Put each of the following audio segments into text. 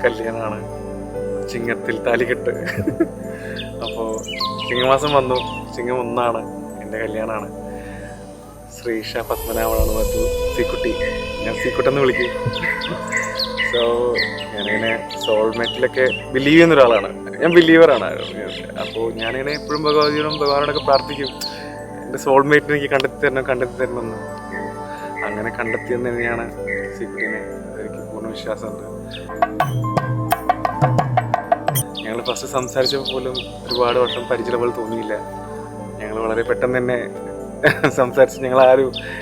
കല്യാണമാണ്, ചിങ്ങത്തിൽ താലികെട്ട്. അപ്പോൾ ചിങ്ങമാസം വന്നു, ചിങ്ങം 1 എൻ്റെ കല്യാണമാണ്. ശ്രീഷ പത്മനാഭനാണ് മറ്റു സീക്കുട്ടി, ഞാൻ സീക്കുട്ടെന്ന് വിളിക്കും. സോ ഞാനിങ്ങനെ സോൾമേറ്റിലൊക്കെ ബിലീവ് ചെയ്യുന്ന ഒരാളാണ്, ഞാൻ ബിലീവറാണ്. അപ്പോൾ ഞാനിങ്ങനെ എപ്പോഴും ഭഗവാനോടൊക്കെ പ്രാർത്ഥിക്കും, എൻ്റെ സോൾമേറ്റിനെ എനിക്ക് കണ്ടെത്തി തരണമെന്ന്. അങ്ങനെ കണ്ടെത്തിയെന്ന് തന്നെയാണ് സീക്കുട്ടിനെ, എനിക്ക് പൂർണ്ണ വിശ്വാസമുണ്ട്. ഞങ്ങൾ ഫസ്റ്റ് സംസാരിച്ചപ്പോൾ പോലും ഒരുപാട് വർഷം പരിചയം പോലെ തോന്നിയില്ല. ഞങ്ങൾ വളരെ പെട്ടെന്ന് തന്നെ സംസാരിച്ച് ഞങ്ങൾ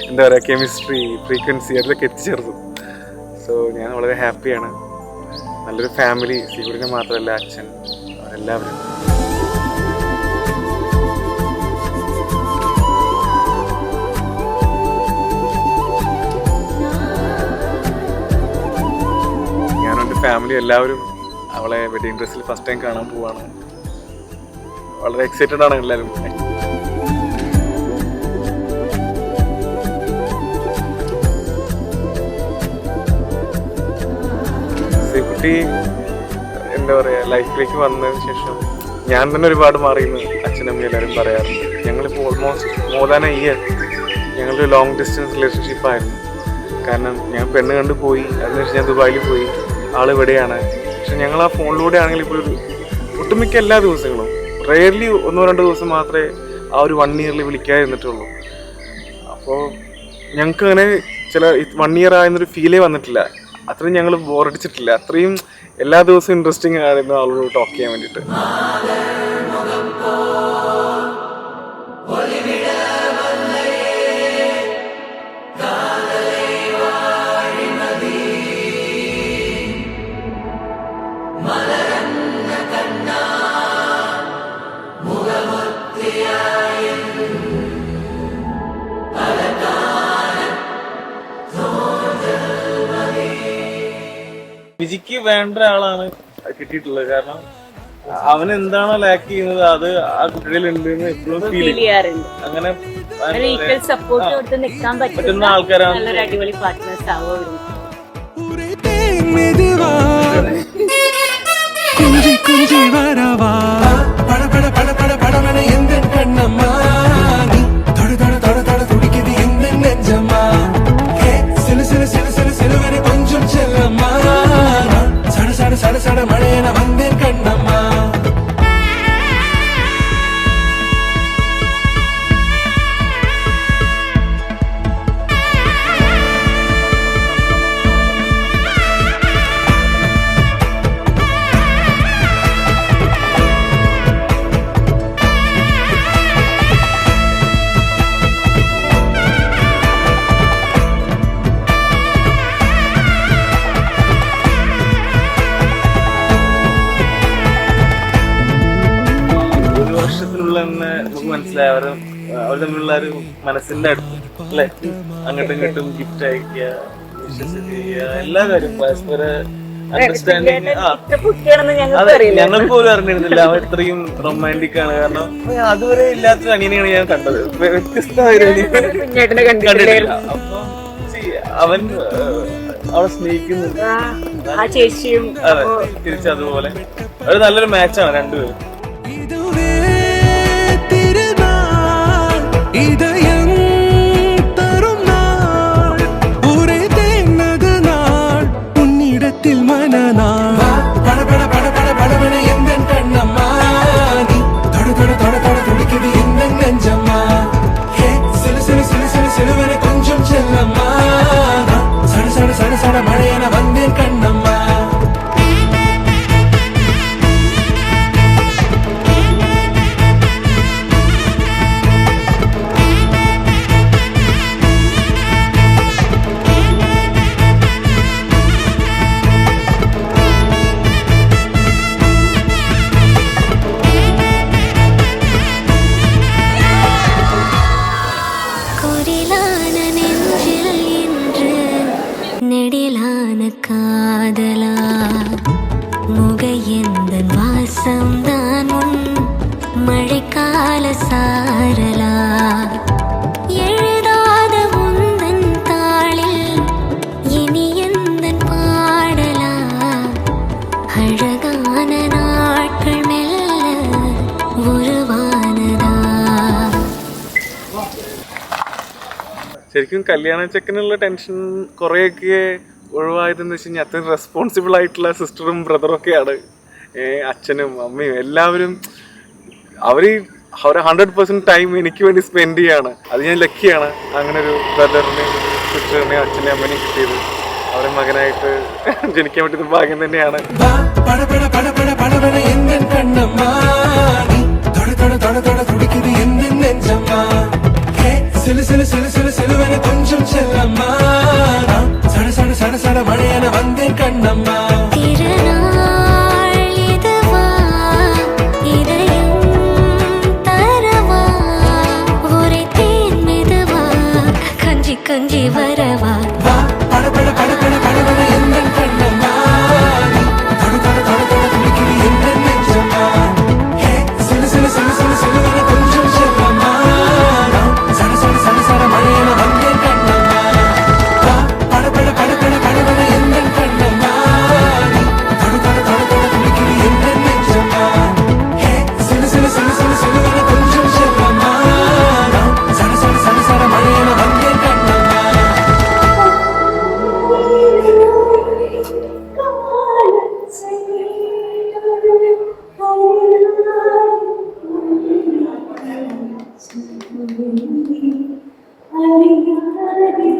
എന്താ പറയുക, കെമിസ്ട്രി, ഫ്രീക്വൻസി അതിലൊക്കെ എത്തിച്ചേർന്നു. സോ ഞാൻ വളരെ ഹാപ്പിയാണ്. നല്ലൊരു ഫാമിലി, സീക്കുട്ടിനെ മാത്രമല്ല അച്ഛൻ, എല്ലാവരും. ഞാനും എൻ്റെ ഫാമിലി എല്ലാവരും അവളെ വെഡിങ് ഡ്രസ്സിൽ ഫസ്റ്റ് ടൈം കാണാൻ പോവാണ്. വളരെ എക്സൈറ്റഡ് ആണ് എല്ലാവരും. സീക്കുട്ടി എന്താ പറയുക, ലൈഫിലേക്ക് വന്നതിന് ശേഷം ഞാൻ തന്നെ ഒരുപാട് മാറിയെന്ന് അച്ഛനമ്മ എല്ലാവരും പറയാറുണ്ട്. ഞങ്ങളിപ്പോൾ almost more than A year ഞങ്ങളൊരു ലോങ് ഡിസ്റ്റൻസ് റിലേഷൻഷിപ്പായിരുന്നു. കാരണം ഞാൻ പെണ്ണ് കണ്ടു പോയി, അതിനുശേഷം ഞാൻ ദുബായിൽ പോയി, ആളിവിടെയാണ്. പക്ഷെ ഞങ്ങൾ ആ ഫോണിലൂടെ ആണെങ്കിൽ ഇപ്പോൾ ഒട്ടുമിക്ക എല്ലാ ദിവസങ്ങളും, റെയർലി 1-2 ദിവസം മാത്രമേ ആ ഒരു 1 ഇയറിൽ വിളിക്കാതിരുന്നിട്ടുള്ളൂ. അപ്പോൾ ഞങ്ങൾക്ക് അങ്ങനെ ചില 1 ഇയർ ആയെന്നൊരു ഫീലേ വന്നിട്ടില്ല. അത്രയും ഞങ്ങൾ ബോറടിച്ചിട്ടില്ല. അത്രയും എല്ലാ ദിവസവും ഇൻട്രസ്റ്റിംഗ് ആയിരുന്നു ആളോട് ടോക്ക് ചെയ്യാൻ വേണ്ടിയിട്ട്. വിജിക്ക് വേണ്ട ആളാണ് കിട്ടിയിട്ടുള്ളത്. കാരണം അവൻ എന്താണോ ലാക്ക് ചെയ്യുന്നത് അത് ആ കുട്ടികളിൽ ഉണ്ട് എന്ന് എപ്പോഴും ഫീൽ ചെയ്യാറുണ്ട്. അങ്ങനെ പറ്റുന്ന ആൾക്കാരാണ്. അടിപൊളി പാർട്ട്നേഴ്സ് ആവും. നമുക്ക് മനസ്സിലായി അവർ തമ്മിലുള്ള ഒരു മനസ്സിന്റെ അടുത്ത് അല്ലെ, അങ്ങോട്ടും ഇങ്ങോട്ടും ഗിഫ്റ്റ് അയക്കുക, വിശ്വസിക്കുക, എല്ലാ കാര്യവും പരസ്പര അണ്ടർസ്റ്റാൻഡിങ്. ഞങ്ങൾ പോലും അറിഞ്ഞിരുന്നില്ല അവൻ ഇത്രയും റൊമാൻറ്റിക് ആണ്. കാരണം അതുവരെ ഇല്ലാത്തൊരു അനിയനെയാണ് ഞാൻ കണ്ടത്, വ്യത്യസ്തമായ കണ്ടിട്ടില്ല. അപ്പൊ അവൻ അവളെ സ്നേഹിക്കുന്നുണ്ട്, അതെ തിരിച്ചതുപോലെ ഒരു നല്ലൊരു മാച്ചാണ് രണ്ടുപേരും. உண்மையான காதலா முகையெந்த வாசம்தான் உன் மழைக்கால சாரலா எழுதாத உந்தன் தாளில் இனி எந்தன் பாடலா அழகான நாட்கள் மெல்ல உருவானதா. ശരിക്കും കല്യാണ ചെക്കനുള്ള ടെൻഷൻ കുറേയൊക്കെ ഒഴിവായതെന്ന് വെച്ച് കഴിഞ്ഞാൽ അത്രയും റെസ്പോൺസിബിൾ ആയിട്ടുള്ള സിസ്റ്ററും ബ്രദറും ഒക്കെയാണ്. അച്ഛനും അമ്മയും എല്ലാവരും അവർ 100% ടൈം എനിക്ക് വേണ്ടി സ്പെൻഡ് ചെയ്യാണ്. അത് ഞാൻ ലക്കിയാണ്, അങ്ങനെ ഒരു ബ്രദറിനെയും സിസ്റ്ററിനെയും അച്ഛനെയും അമ്മനെയും കിട്ടിയത്. അവരെ മകനായിട്ട് ജനിക്കാൻ പറ്റുന്ന ഭാഗ്യം തന്നെയാണ്. கொஞ்சம் செல்லம்மா சட சட சட சட மழையான வந்தேன் கண்ணம்மா. திருநாள் இதுவா இதயம் தரவா ஒரே தேன் மெதுவா கஞ்சி கஞ்சி வரவா பட பட பட பட படவன எந்த கண்ணம்மா தொட தொட தொட தொட துடிக்குது எந்த நெஞ்சம்மா. சிலு சிலு சிலு சிலு சிலுவன கொஞ்சம் செல்லம்மா சட சட சட சட மழையான வந்தேன் கண்ணம்மா. பட பட பட பட படவன எந்த கண்ணம்மா தொட தொட தொட தொட துடிக்குது எந்த நெஞ்சம்மா. சிலு சிலு சிலு சிலு சிலுவன கொஞ்சம் செல்லம்மா சட சட சட சட மழையான வந்தேன் கண்ணம்மா. அறியாதே